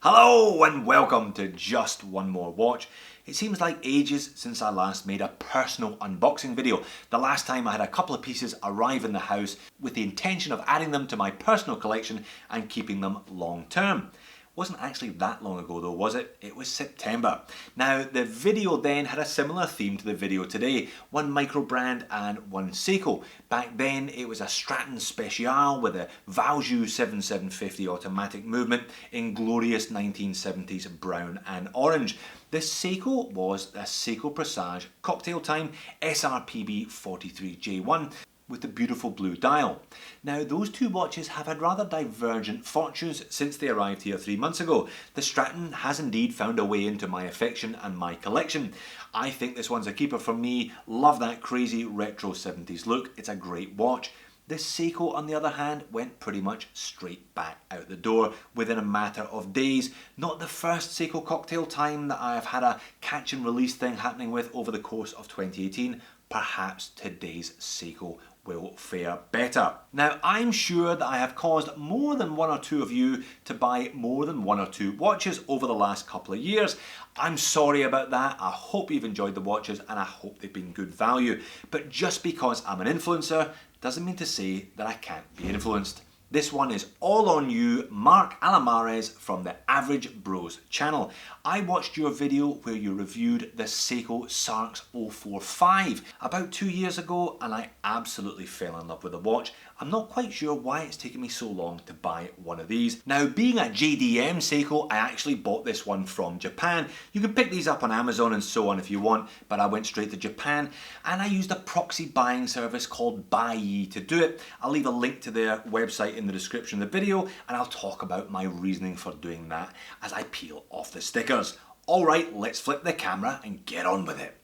Hello and welcome to Just One More Watch. It seems like ages since I last made a personal unboxing video. The last time I had a couple of pieces arrive in the house with the intention of adding them to my personal collection and keeping them long term. Wasn't actually that long ago though, was it? It was September. Now the video then had a similar theme to the video today. One micro brand and one Seiko. Back then it was a Stratton Special with a Valjoux 7750 automatic movement in glorious 1970s brown and orange. This Seiko was a Seiko Presage Cocktail Time SRPB 43J1 with the beautiful blue dial. Now those two watches have had rather divergent fortunes since they arrived here 3 months ago. The Stratton has indeed found a way into my affection and my collection. I think this one's a keeper for me. Love that crazy retro 70s look. It's a great watch. This Seiko, on the other hand, went pretty much straight back out the door within a matter of days. Not the first Seiko Cocktail Time that I have had a catch and release thing happening with over the course of 2018. Perhaps today's Seiko will fare better. Now, I'm sure that I have caused more than one or two of you to buy more than one or two watches over the last couple of years. I'm sorry about that. I hope you've enjoyed the watches and I hope they've been good value. But just because I'm an influencer doesn't mean to say that I can't be influenced. This one is all on you, Mark Alamares from the Average Bros channel. I watched your video where you reviewed the Seiko SARX 045 about 2 years ago and I absolutely fell in love with the watch. I'm not quite sure why it's taken me so long to buy one of these. Now, being a JDM Seiko, I actually bought this one from Japan. You can pick these up on Amazon and so on if you want, but I went straight to Japan and I used a proxy buying service called BUYEE to do it. I'll leave a link to their website in the description of the video and I'll talk about my reasoning for doing that as I peel off the stickers. Alright, let's flip the camera and get on with it.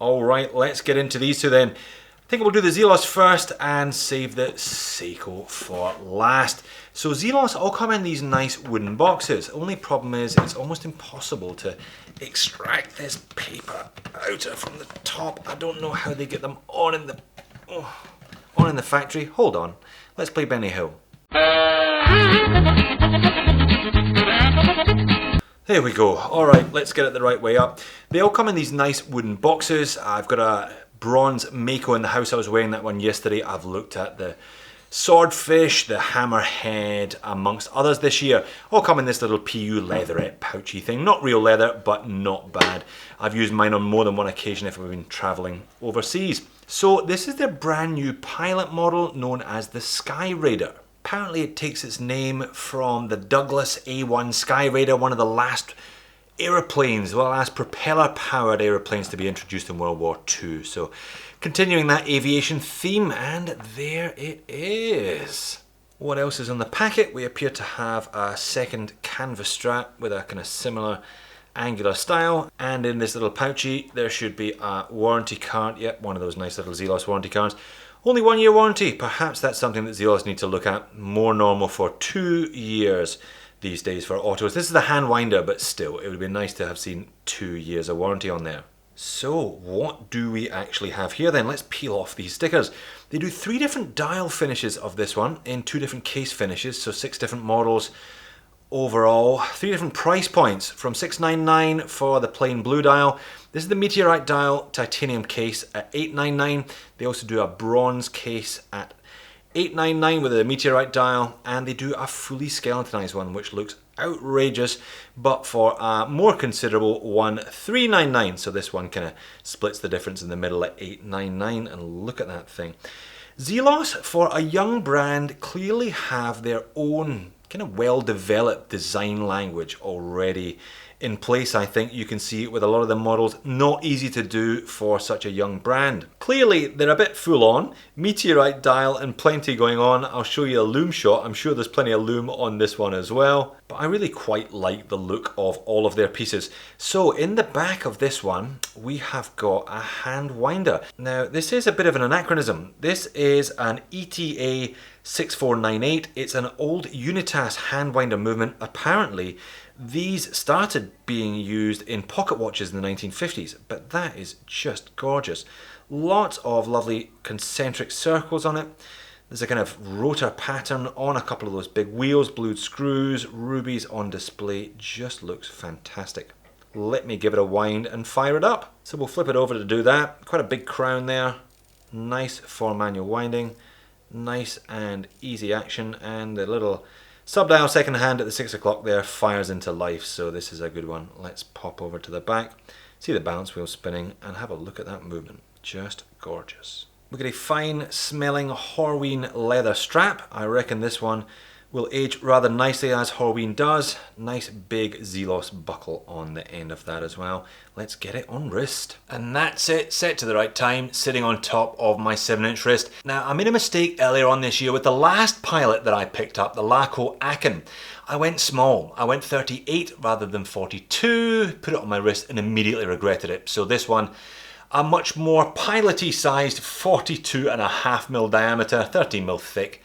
Alright, let's get into these two then. I think we'll do the Zelos first and save the Seiko for last. So Zelos all come in these nice wooden boxes. Only problem is it's almost impossible to extract this paper out from the top. I don't know how they get them on in the factory. Hold on, let's play Benny Hill. There we go. Alright, let's get it the right way up. They all come in these nice wooden boxes. I've got a bronze Mako in the house. I was wearing that one yesterday. I've looked at the Swordfish, the Hammerhead, amongst others this year. All come in this little PU leatherette pouchy thing. Not real leather, but not bad. I've used mine on more than one occasion if I've been traveling overseas. So this is their brand new pilot model known as the Skyraider. Apparently it takes its name from the Douglas A1 Skyraider, one of the last aeroplanes, well, last propeller-powered aeroplanes to be introduced in World War II. So continuing that aviation theme, and there it is. What else is on the packet? We appear to have a second canvas strap with a kind of similar angular style, and in this little pouchy there should be a warranty card. Yep, one of those nice little Zelos warranty cards. Only 1 year warranty. Perhaps that's something that Zelos need to look at. More normal for 2 years these days for autos. This is the hand winder, but still, it would be nice to have seen 2 years of warranty on there. So what do we actually have here then? Let's peel off these stickers. They do 3 different dial finishes of this one in 2 different case finishes, so 6 different models overall. 3 different price points, from $699 for the plain blue dial. This is the Meteorite dial titanium case at $899. They also do a bronze case at $899 with a Meteorite dial, and they do a fully skeletonized one which looks outrageous, but for a more considerable one, $399. So this one kind of splits the difference in the middle at $899, and look at that thing. Zelos, for a young brand, clearly have their own kind of well-developed design language already in place. I think you can see it with a lot of the models. Not easy to do for such a young brand. Clearly they're a bit full on. Meteorite dial and plenty going on. I'll show you a loom shot. I'm sure there's plenty of loom on this one as well. But I really quite like the look of all of their pieces. So in the back of this one, we have got a hand winder. Now this is a bit of an anachronism. This is an ETA 6498. It's an old Unitas hand winder movement. Apparently these started being used in pocket watches in the 1950s, but that is just gorgeous. Lots of lovely concentric circles on it. There's a kind of rotor pattern on a couple of those big wheels, blued screws, rubies on display. Just looks fantastic. Let me give it a wind and fire it up. So we'll flip it over to do that. Quite a big crown there. Nice for manual winding. Nice and easy action, and the little sub-dial second hand at the 6 o'clock there fires into life, so this is a good one. Let's pop over to the back, see the balance wheel spinning, and have a look at that movement. Just gorgeous. We've got a fine smelling Horween leather strap. I reckon this one will age rather nicely as Horween does. Nice big Zelos buckle on the end of that as well. Let's get it on wrist. And that's it, set to the right time, sitting on top of my 7-inch wrist. Now, I made a mistake earlier on this year with the last Pilot that I picked up, the Laco Akin. I went small. I went 38 rather than 42, put it on my wrist and immediately regretted it. So this one, a much more Pilot-y sized 42.5mm diameter, 13mm thick,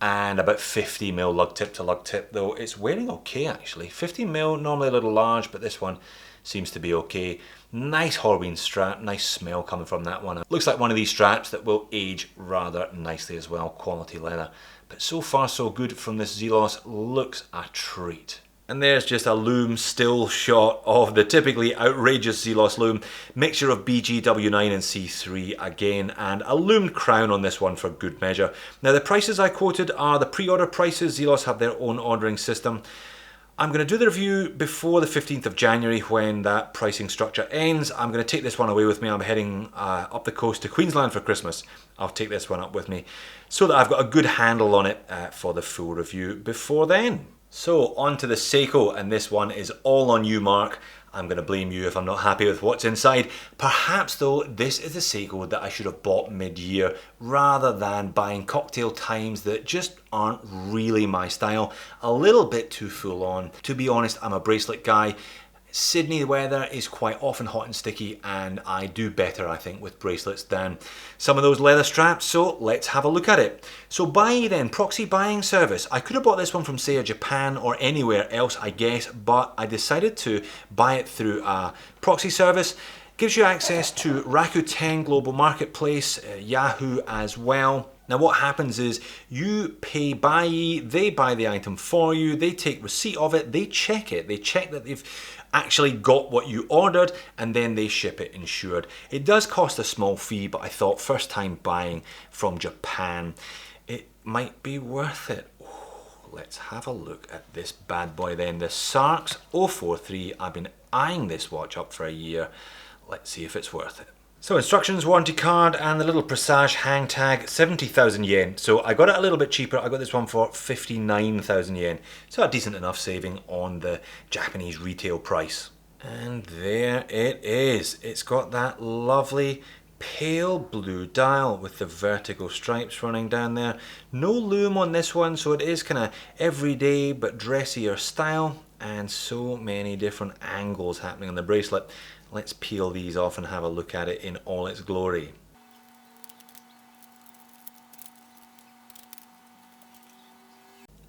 and about 50mm lug tip to lug tip, though it's wearing okay actually. 15mm, normally a little large, but this one seems to be okay. Nice Horween strap, nice smell coming from that one. Looks like one of these straps that will age rather nicely as well, quality leather. But so far so good from this Zelos, looks a treat. And there's just a loom still shot of the typically outrageous Zelos loom. Mixture of BGW9 and C3 again, and a loomed crown on this one for good measure. Now the prices I quoted are the pre-order prices. Zelos have their own ordering system. I'm going to do the review before the 15th of January when that pricing structure ends. I'm going to take this one away with me. I'm heading up the coast to Queensland for Christmas. I'll take this one up with me so that I've got a good handle on it for the full review before then. So on to the Seiko, and this one is all on you, Mark. I'm going to blame you if I'm not happy with what's inside. Perhaps though, this is a Seiko that I should have bought mid-year rather than buying cocktail times that just aren't really my style. A little bit too full on. To be honest, I'm a bracelet guy. Sydney weather is quite often hot and sticky, and I do better, I think, with bracelets than some of those leather straps, so let's have a look at it. So BUYEE then, proxy buying service. I could have bought this one from, say, Japan or anywhere else, I guess, but I decided to buy it through a proxy service. Gives you access to Rakuten Global Marketplace, Yahoo as well. Now what happens is you pay BUYEE, they buy the item for you, they take receipt of it, they check it, they check that they've actually got what you ordered, and then they ship it insured. It does cost a small fee, but I thought first time buying from Japan, it might be worth it. Let's have a look at this bad boy then, the SARX 043. I've been eyeing this watch up for a year. Let's see if it's worth it. So instructions, warranty card, and the little Presage hang tag, 70,000 yen. So I got it a little bit cheaper. I got this one for 59,000 yen. So a decent enough saving on the Japanese retail price. And there it is. It's got that lovely pale blue dial with the vertical stripes running down there. No loom on this one, so it is kind of everyday but dressier style, and so many different angles happening on the bracelet. Let's peel these off and have a look at it in all its glory.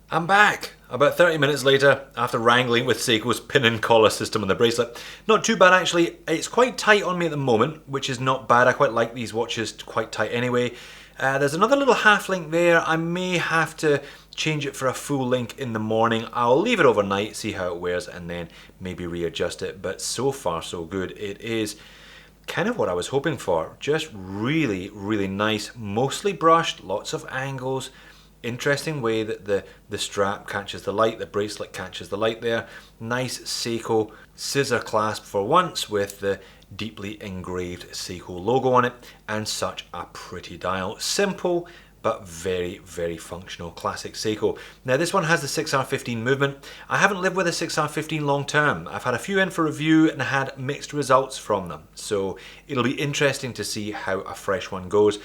I'm back! About 30 minutes later, after wrangling with Seiko's pin and collar system on the bracelet. Not too bad actually. It's quite tight on me at the moment, which is not bad. I quite like these watches quite tight anyway. There's another little half link there. I may have to change it for a full link in the morning. I'll leave it overnight, see how it wears, and then maybe readjust it. But so far so good. It is kind of what I was hoping for. Just really, really nice. Mostly brushed, lots of angles. Interesting way that the strap catches the light, the bracelet catches the light there. Nice Seiko scissor clasp for once with the deeply engraved Seiko logo on it, and such a pretty dial. Simple but very, very functional, classic Seiko. Now this one has the 6R15 movement. I haven't lived with a 6R15 long term. I've had a few in for review and had mixed results from them. So it'll be interesting to see how a fresh one goes.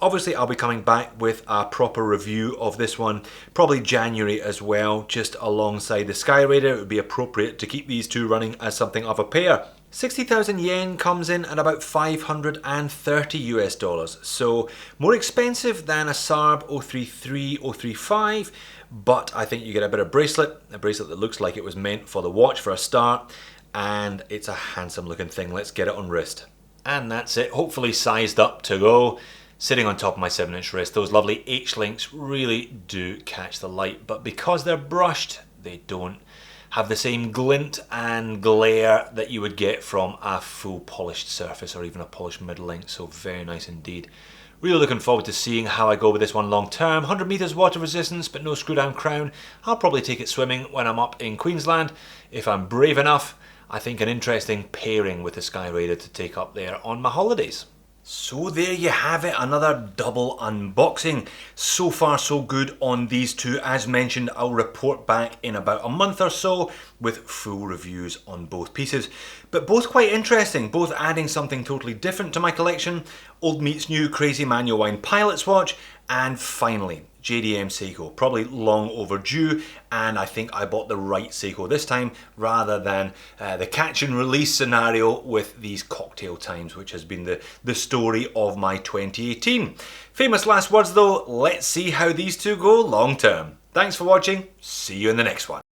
Obviously I'll be coming back with a proper review of this one, probably January as well, just alongside the Skyraider. It would be appropriate to keep these two running as something of a pair. 60,000 yen comes in at about 530 US dollars, so more expensive than a SARB 033, 035, but I think you get a better bracelet, a bracelet that looks like it was meant for the watch for a start, and it's a handsome looking thing. Let's get it on wrist. And that's it, hopefully sized up to go. sitting on top of my 7-inch wrist. Those lovely H-links really do catch the light, but because they're brushed, they don't have the same glint and glare that you would get from a full polished surface or even a polished mid-link, so very nice indeed. Really looking forward to seeing how I go with this one long term. 100 meters water resistance, but no screw down crown. I'll probably take it swimming when I'm up in Queensland. If I'm brave enough, I think an interesting pairing with the Skyraider to take up there on my holidays. So there you have it, another double unboxing. So far so good on these two. As mentioned, I'll report back in about a month or so with full reviews on both pieces. But both quite interesting, both adding something totally different to my collection. Old meets new, crazy manual wind pilot's watch, and finally, JDM Seiko, probably long overdue, and I think I bought the right Seiko this time rather than the catch and release scenario with these cocktail times, which has been the story of my 2018. Famous last words though, let's see how these two go long term. Thanks for watching, see you in the next one.